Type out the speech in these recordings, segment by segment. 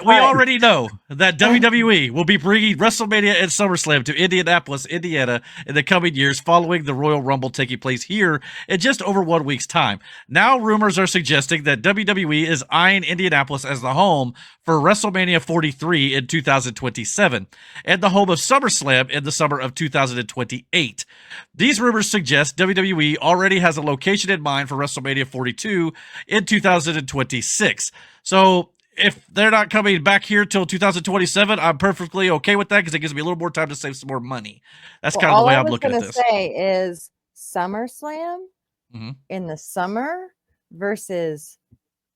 we already know that WWE will be bringing WrestleMania and SummerSlam to Indianapolis, Indiana in the coming years following the Royal Rumble taking place here in just over 1 week's time. Now rumors are suggesting that WWE is eyeing Indianapolis as the home for WrestleMania 43 in 2027 and the home of SummerSlam in the summer of 2028. These rumors suggest WWE already has a location in mind for WrestleMania 42 in 2026. So if they're not coming back here till 2027, I'm perfectly okay with that because it gives me a little more time to save some more money. That's kind of the way I'm looking at this. All I was going to say is SummerSlam in the summer versus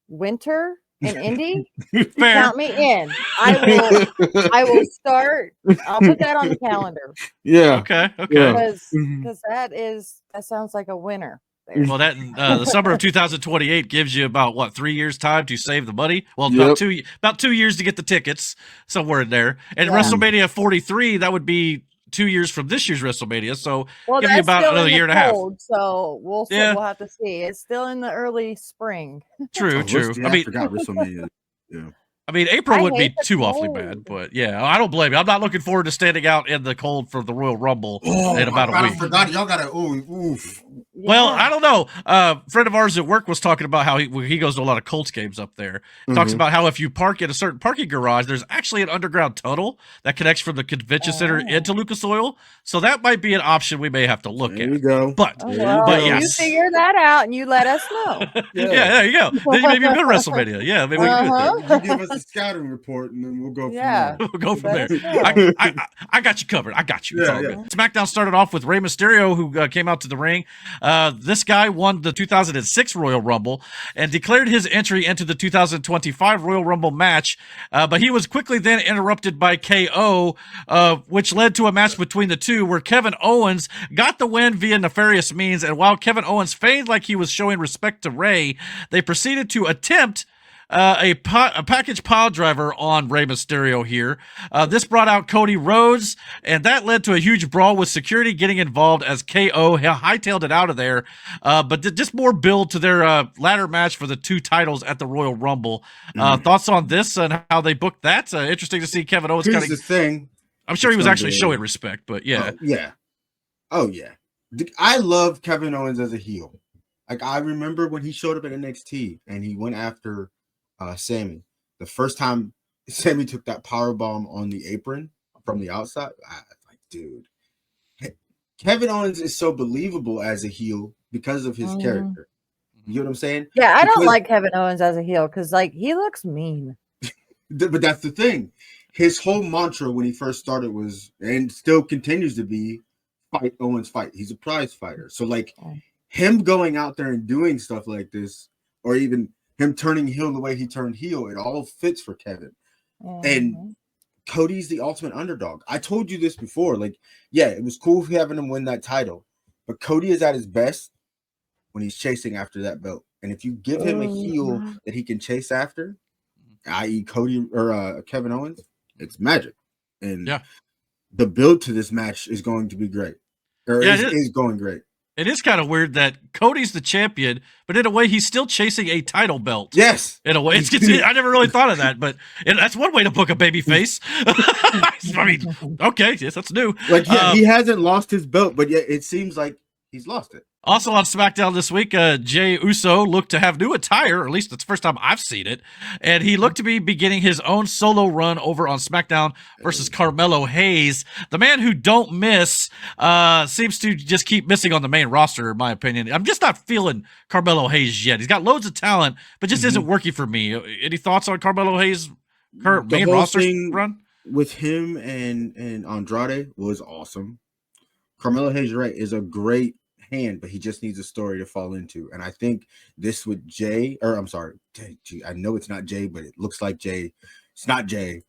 winter in Indy. Count me in. I will start. I'll put that on the calendar. Yeah. Okay. Because that sounds like a winner. Well, that the summer of 2028 gives you about 3 years time to save the money. Well, about 2 years to get the tickets, somewhere in there. And WrestleMania 43, that would be 2 years from this year's WrestleMania. So give you about another year and a half. So we'll see. We'll have to see. It's still in the early spring. True. I forgot WrestleMania. Yeah. I mean, April wouldn't be too awfully bad, but yeah, I don't blame you. I'm not looking forward to standing out in the cold for the Royal Rumble in about a week. I forgot. Y'all got to, oof. Well, I don't know. A friend of ours at work was talking about how he goes to a lot of Colts games up there. Talks about how if you park in a certain parking garage, there's actually an underground tunnel that connects from the convention center into Lucas Oil. So that might be an option we may have to look at. There you go. But yes. You figure that out and you let us know. There you go. Then maybe you go to WrestleMania. Yeah, maybe we can you give us a scouting report and then we'll go from there. We'll go from there. I got you covered. I got you. It's all good. Smackdown started off with Rey Mysterio, who came out to the ring. This guy won the 2006 Royal Rumble and declared his entry into the 2025 Royal Rumble match, but he was quickly then interrupted by KO, which led to a match between the two where Kevin Owens got the win via nefarious means, and while Kevin Owens feigned like he was showing respect to Rey, they proceeded to attempt a package pile driver on Rey Mysterio here. This brought out Cody Rhodes, and that led to a huge brawl with security getting involved as KO hightailed it out of there. But just more build to their ladder match for the two titles at the Royal Rumble. Thoughts on this and how they booked that? Interesting to see Kevin Owens kind of. Here's the thing. I'm sure he was actually showing respect, but yeah. Oh, yeah. I love Kevin Owens as a heel. Like, I remember when he showed up at NXT and he went after Sami. The first time Sami took that power bomb on the apron from the outside, I was like, dude, Kevin Owens is so believable as a heel because of his character. You know what I'm saying? Yeah, I don't like Kevin Owens as a heel because, like, he looks mean. But that's the thing. His whole mantra when he first started was, and still continues to be, fight Owens, fight. He's a prize fighter. So, like, him going out there and doing stuff like this, or even him turning heel the way he turned heel, it all fits for Kevin. And Cody's the ultimate underdog. I told you this before. Like, yeah, it was cool having him win that title, but Cody is at his best when he's chasing after that belt. And if you give him a heel that he can chase after, i.e. Cody or Kevin Owens, it's magic. And the build to this match is going to be great. Or is going great. It is kind of weird that Cody's the champion, but in a way, he's still chasing a title belt. Yes. In a way. I never really thought of that, but that's one way to book a baby face. I mean, okay, yes, that's new. Like, he hasn't lost his belt, but yet it seems like he's lost it. Also on SmackDown this week, Jey Uso looked to have new attire, or at least it's the first time I've seen it, and he looked to be beginning his own solo run over on SmackDown versus Carmelo Hayes. The man who don't miss seems to just keep missing on the main roster, in my opinion. I'm just not feeling Carmelo Hayes yet. He's got loads of talent, but just isn't working for me. Any thoughts on Carmelo Hayes' current main roster run? With him and Andrade was awesome. Carmelo Hayes, right, is a great hand, but he just needs a story to fall into. And I think this with Jay, or I'm sorry, I know it's not Jay, but it looks like Jay. It's not Jay.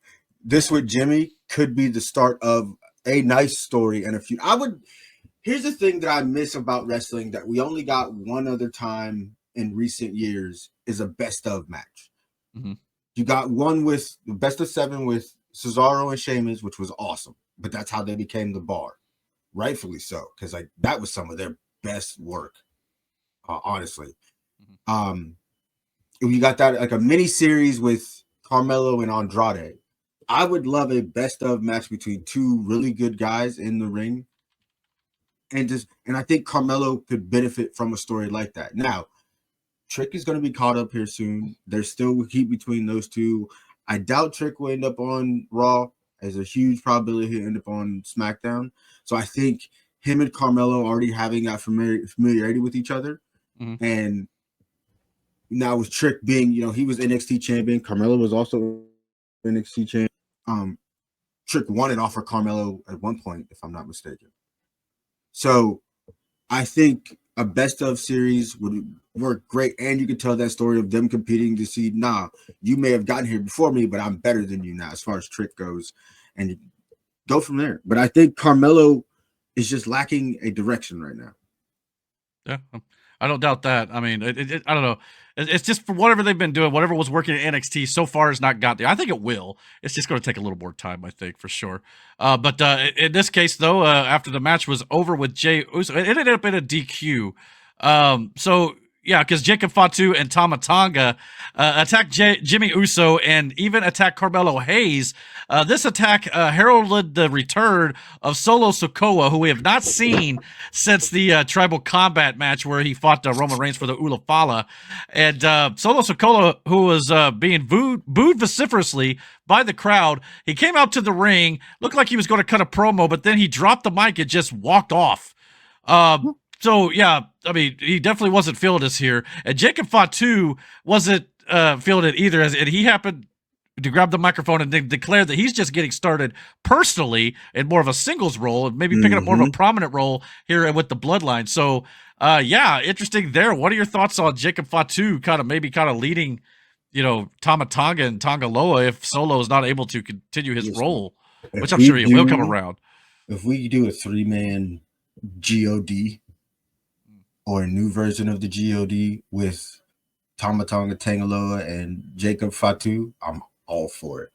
This with Jimmy could be the start of a nice story and a feud. Here's the thing that I miss about wrestling that we only got one other time in recent years is a best of match. You got one with the best of 7 with Cesaro and Sheamus, which was awesome, but that's how they became the Bar. Rightfully so, because like that was some of their best work, honestly. You got that like a mini series with Carmelo and Andrade. I would love a best of match between two really good guys in the ring. And I think Carmelo could benefit from a story like that. Now, Trick is going to be caught up here soon. There's still heat between those two. I doubt Trick will end up on Raw. There's a huge probability he'll end up on SmackDown. So I think him and Carmelo already having that familiarity with each other. Mm-hmm. And now with Trick being, he was NXT champion. Carmelo was also NXT champion. Trick won it off of Carmelo at one point, if I'm not mistaken. So I think a best of series would work great. And you could tell that story of them competing to see, you may have gotten here before me, but I'm better than you now as far as Trick goes. And you go from there. But I think Carmelo is just lacking a direction right now. Yeah, I don't doubt that. I mean, I don't know. It's just for whatever they've been doing, whatever was working at NXT so far has not got there. I think it will. It's just going to take a little more time, I think, for sure. But in this case, though, after the match was over with Jey Uso, it ended up in a DQ. So, yeah, because Jacob Fatu and Tama Tonga attacked Jimmy Uso and even attacked Carmelo Hayes. This attack heralded the return of Solo Sikoa, who we have not seen since the Tribal Combat match where he fought Roman Reigns for the Ula Fala. And Solo Sikoa, who was being booed vociferously by the crowd, he came out to the ring, looked like he was going to cut a promo, but then he dropped the mic and just walked off. So, yeah, I mean, he definitely wasn't feeling us here. And Jacob Fatu wasn't feeling it either, and he happened to grab the microphone and then declare that he's just getting started personally in more of a singles role and maybe picking up more of a prominent role here with the Bloodline. So, yeah, interesting there. What are your thoughts on Jacob Fatu kind of leading, Tama Tonga and Tonga Loa if Solo is not able to continue his role, which I'm sure he will come around. If we do a 3-man GOD or a new version of the GOD with Tama Tonga, Tangaloa, and Jacob Fatu, I'm all for it.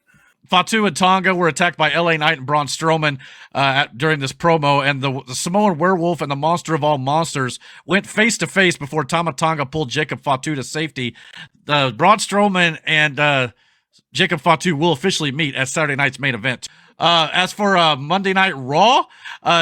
Fatu and Tonga were attacked by LA Knight and Braun Strowman during this promo, and the Samoan Werewolf and the Monster of all monsters went face-to-face before Tama Tonga pulled Jacob Fatu to safety. Braun Strowman and Jacob Fatu will officially meet at Saturday night's main event. As for Monday Night Raw,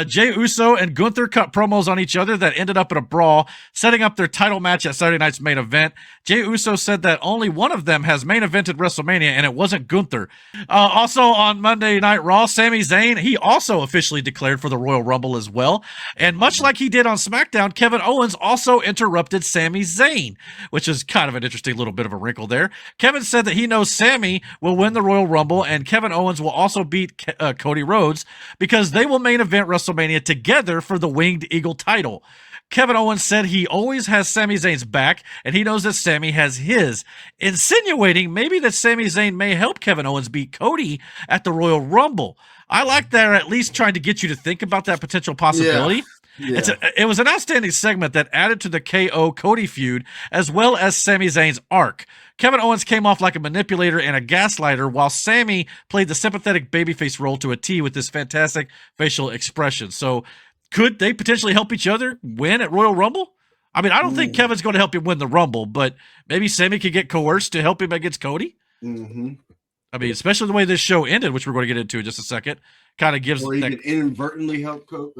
Jey Uso and Gunther cut promos on each other that ended up in a brawl, setting up their title match at Saturday night's main event. Jey Uso said that only one of them has main evented WrestleMania, and it wasn't Gunther. Also on Monday Night Raw, Sami Zayn, he also officially declared for the Royal Rumble as well. And much like he did on SmackDown, Kevin Owens also interrupted Sami Zayn, which is kind of an interesting little bit of a wrinkle there. Kevin said that he knows Sami will win the Royal Rumble, and Kevin Owens will also beat Cody Rhodes because they will main event WrestleMania together for the Winged Eagle title. Kevin Owens said he always has Sami Zayn's back, and he knows that Sami has his, insinuating maybe that Sami Zayn may help Kevin Owens beat Cody at the Royal Rumble. I like that, at least trying to get you to think about that potential possibility. Yeah. It was an outstanding segment that added to the KO Cody feud as well as Sami Zayn's arc. Kevin Owens came off like a manipulator and a gaslighter, while Sami played the sympathetic babyface role to a T with this fantastic facial expression. So could they potentially help each other win at Royal Rumble? I mean, I don't think Kevin's going to help him win the Rumble, but maybe Sami could get coerced to help him against Cody. Mm-hmm. I mean, especially the way this show ended, which we're going to get into in just a second, kind of gives. Or he could inadvertently help KO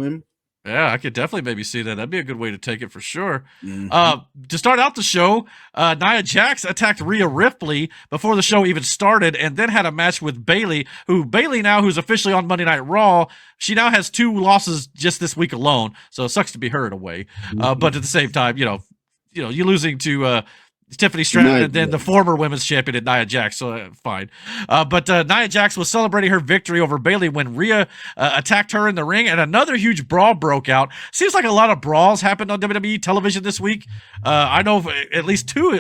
him. Yeah, I could definitely maybe see that. That'd be a good way to take it for sure. Mm-hmm. To start out the show, Nia Jax attacked Rhea Ripley before the show even started, and then had a match with Bayley, who's officially on Monday Night Raw. She now has 2 losses just this week alone, so it sucks to be her in a way. Mm-hmm. But at the same time, you're losing to Tiffany Stratton and then the former women's champion at Nia Jax, so fine. But Nia Jax was celebrating her victory over Bayley when Rhea attacked her in the ring, and another huge brawl broke out. Seems like a lot of brawls happened on WWE television this week. I know of at least 2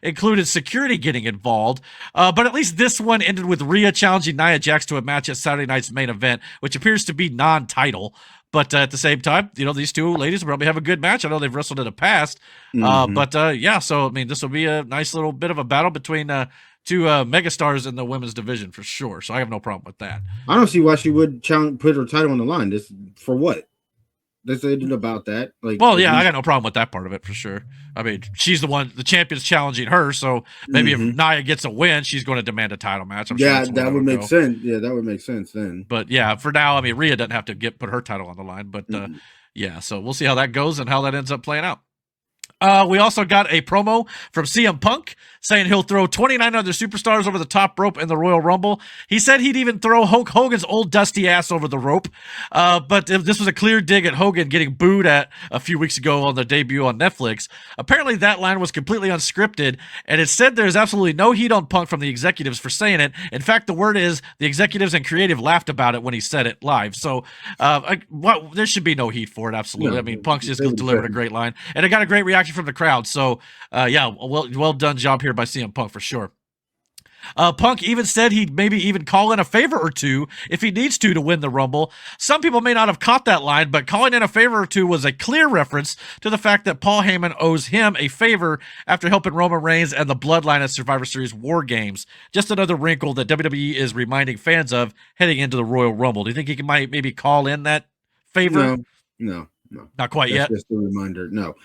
included security getting involved. But at least this one ended with Rhea challenging Nia Jax to a match at Saturday night's main event, which appears to be non-title. But at the same time, these 2 ladies will probably have a good match. I know they've wrestled in the past. Mm-hmm. So, I mean, this will be a nice little bit of a battle between 2 megastars in the women's division for sure. So I have no problem with that. I don't see why she would put her title on the line. This for what? They said it about that. Like, well, yeah, I got no problem with that part of it for sure. I mean, she's the champion's challenging her, so maybe if Nia gets a win, she's going to demand a title match. I'm sure that would make sense. Yeah, that would make sense then. But yeah, for now, I mean, Rhea doesn't have to put her title on the line, but yeah, so we'll see how that goes and how that ends up playing out. We also got a promo from CM Punk saying he'll throw 29 other superstars over the top rope in the Royal Rumble. He said he'd even throw Hulk Hogan's old dusty ass over the rope. But this was a clear dig at Hogan getting booed at a few weeks ago on the debut on Netflix. Apparently that line was completely unscripted, and it said there's absolutely no heat on Punk from the executives for saying it. In fact, the word is the executives and creative laughed about it when he said it live. So there should be no heat for it, absolutely. No, I mean, Punk's just delivered a great line, and it got a great reaction from the crowd. So yeah, well done job here by CM Punk for sure. Punk even said he'd maybe even call in a favor or two if he needs to win the Rumble. Some people may not have caught that line, but calling in a favor or two was a clear reference to the fact that Paul Heyman owes him a favor after helping Roman Reigns and the Bloodline at Survivor Series War Games. Just another wrinkle that WWE is reminding fans of heading into the Royal Rumble. Do you think he might maybe call in that favor? No. Not quite yet. Just a reminder. No.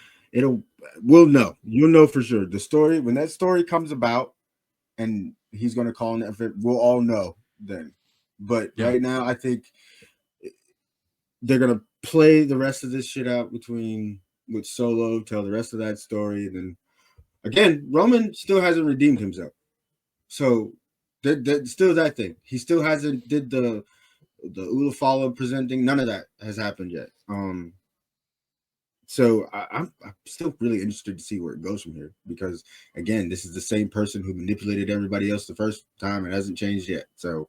We'll know. You'll know for sure. The story, when that story comes about and he's going to call in that, we'll all know then. But right now, I think they're going to play the rest of this shit out with Solo, tell the rest of that story. And then, again, Roman still hasn't redeemed himself. So, that's still that thing. He still hasn't did the Ulafala presenting. None of that has happened yet. So I'm still really interested to see where it goes from here because, again, this is the same person who manipulated everybody else the first time. It hasn't changed yet. So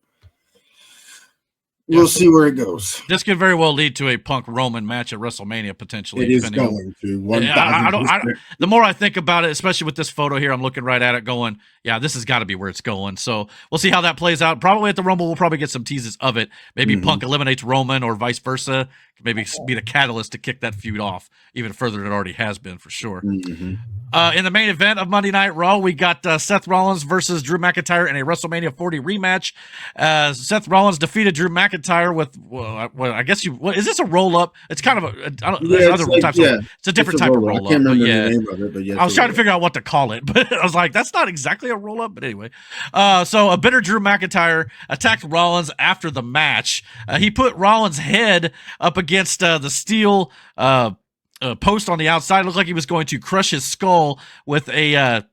we'll see where it goes. This could very well lead to a Punk Roman match at WrestleMania potentially. It is going to. The more I think about it, especially with this photo here, I'm looking right at it going, yeah, this has got to be where it's going. So we'll see how that plays out. Probably at the Rumble, we'll probably get some teases of it. Maybe Punk eliminates Roman or vice versa. Maybe be the catalyst to kick that feud off even further than it already has been for sure. In the main event of Monday Night Raw, we got Seth Rollins versus Drew McIntyre in a WrestleMania 40 rematch. Seth Rollins defeated Drew McIntyre with, I guess is this a roll up? It's kind of it's a different type of roll up. I can't remember the name of it, but I was trying to figure out what to call it, but I was like, that's not exactly a roll up. But anyway, so a bitter Drew McIntyre attacked Rollins after the match. He put Rollins' head up against the steel post on the outside. It looked like he was going to crush his skull with a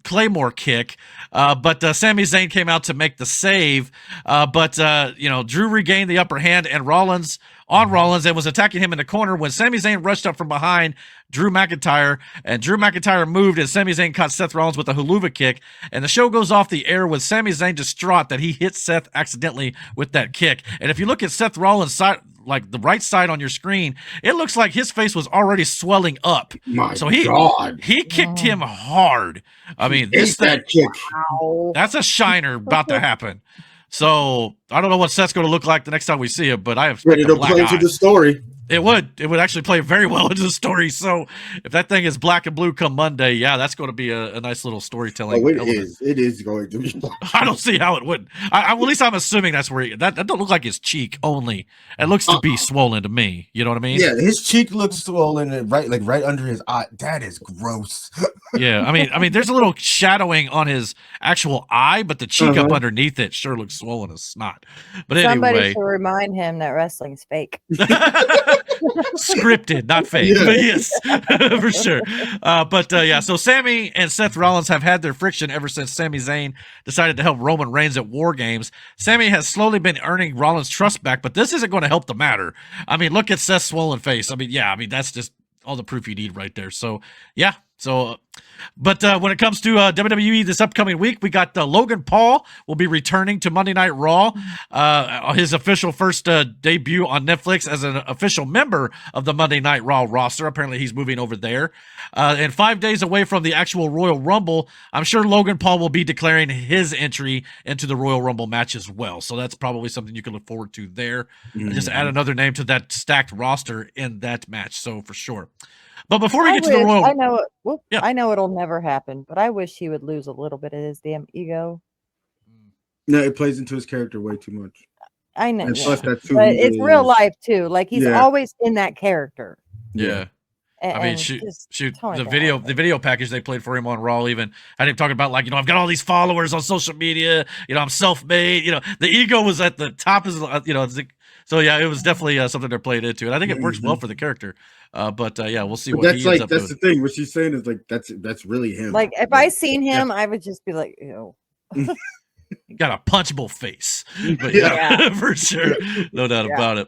Claymore kick, but Sami Zayn came out to make the save. But Drew regained the upper hand and Rollins and was attacking him in the corner when Sami Zayn rushed up from behind Drew McIntyre, and Drew McIntyre moved and Sami Zayn caught Seth Rollins with a haluva kick, and the show goes off the air with Sami Zayn distraught that he hit Seth accidentally with that kick. And if you look at Seth Rollins' side, like the right side on your screen, it looks like his face was already swelling up. He kicked him hard. I mean, that's a shiner about to happen. So I don't know what Seth's going to look like the next time we see him, but I have it'll play into the story. It would actually play very well into the story. So if that thing is black and blue come Monday, yeah, that's going to be a nice little storytelling. Oh, it is going to be. I don't see how it wouldn't. At least I'm assuming that's where that don't look like his cheek only. It looks to be swollen to me. You know what I mean? Yeah, his cheek looks swollen right under his eye. That is gross. Yeah, I mean, there's a little shadowing on his actual eye, but the cheek up underneath it sure looks swollen as snot. But somebody should remind him that wrestling's fake. Scripted, not fake. Yeah. But yes, for sure. So Sami and Seth Rollins have had their friction ever since Sami Zayn decided to help Roman Reigns at War Games. Sami has slowly been earning Rollins' trust back, but this isn't going to help the matter. I mean, look at Seth's swollen face. I mean, that's just all the proof you need right there. So, yeah. But when it comes to WWE this upcoming week, we got Logan Paul will be returning to Monday Night Raw. His official first debut on Netflix as an official member of the Monday Night Raw roster. Apparently, he's moving over there. And 5 days away from the actual Royal Rumble, I'm sure Logan Paul will be declaring his entry into the Royal Rumble match as well. So that's probably something you can look forward to there. Just add another name to that stacked roster in that match. So for sure. But before we get to the Royal, I know it'll never happen, but I wish he would lose a little bit of his damn ego. No, it plays into his character way too much. I know. And plus, that's who but he it's real is. life too. Like he's always in that character. Yeah. I mean, shoot, totally the video package they played for him on Raw even had him talking about like, I've got all these followers on social media, I'm self-made, the ego was at the top, so yeah, it was definitely something they're playing into, and I think it works well for the character. But yeah, we'll see what he ends up doing. That's the thing. What she's saying is like that's really him. Like if I seen him, I would just be like, ew. Got a punchable face, but yeah, for sure, no doubt about it.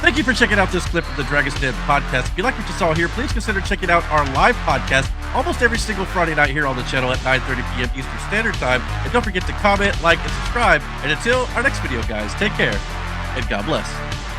Thank you for checking out this clip of the Dragon's Den podcast. If you like what you saw here, please consider checking out our live podcast almost every single Friday night here on the channel at 9:30 p.m. Eastern Standard Time. And don't forget to comment, like, and subscribe. And until our next video, guys, take care and God bless.